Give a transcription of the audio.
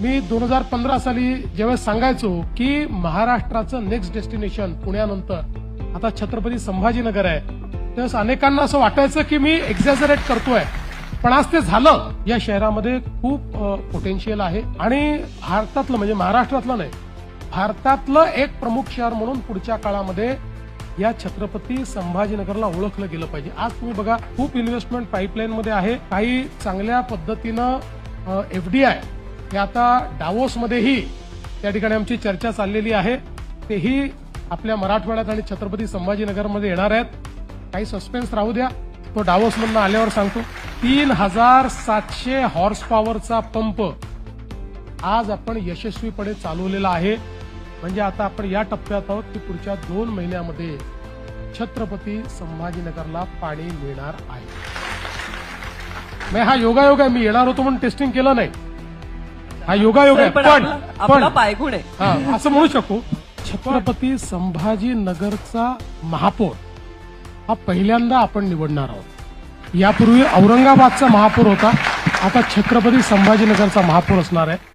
मी 2015 साली ज्यावेळेस सांगायचो की महाराष्ट्राचं नेक्स्ट डेस्टिनेशन पुण्यानंतर आता छत्रपती संभाजीनगर आहे, त्यावेळेस अनेकांना असं वाटायचं की मी एक्झॅजरेट करतोय, पण आज ते झालं. या शहरामध्ये खूप पोटेन्शियल आहे आणि भारतातलं म्हणजे महाराष्ट्रातलं नाही, भारतातलं एक प्रमुख शहर म्हणून पुढच्या काळामध्ये या छत्रपती संभाजीनगरला ओळखलं गेलं पाहिजे. आज तुम्ही बघा, खूप इन्व्हेस्टमेंट पाईपलाईन मध्ये आहे. काही चांगल्या पद्धतीनं एफडीआय हे आता डावोसमध्येही त्या ठिकाणी आमची चर्चा चाललेली आहे. तेही आपल्या मराठवाड्यात आणि छत्रपती संभाजीनगरमध्ये येणार आहेत. काही सस्पेन्स राहू द्या, तो डावोसमधून आल्यावर सांगतो. 3700 हॉर्स पॉवरचा पंप आज आपण यशस्वीपणे चालवलेला आहे. म्हणजे आता आपण या टप्प्यात आहोत की पुढच्या 2 महिन्यामध्ये छत्रपती संभाजीनगरला पाणी मिळणार आहे. हा योगायोग आहे. मी येणार होतो म्हणून टेस्टिंग केलं नाही, हा योगायोग आहे. पण पायगुण आहे असं म्हणू शकू. छत्रपती संभाजीनगरचा महापौर हा पहिल्यांदा आपण निवडणार आहोत. यापूर्वी औरंगाबादचा महापौर होता, आता छत्रपती संभाजीनगरचा महापौर असणार आहे.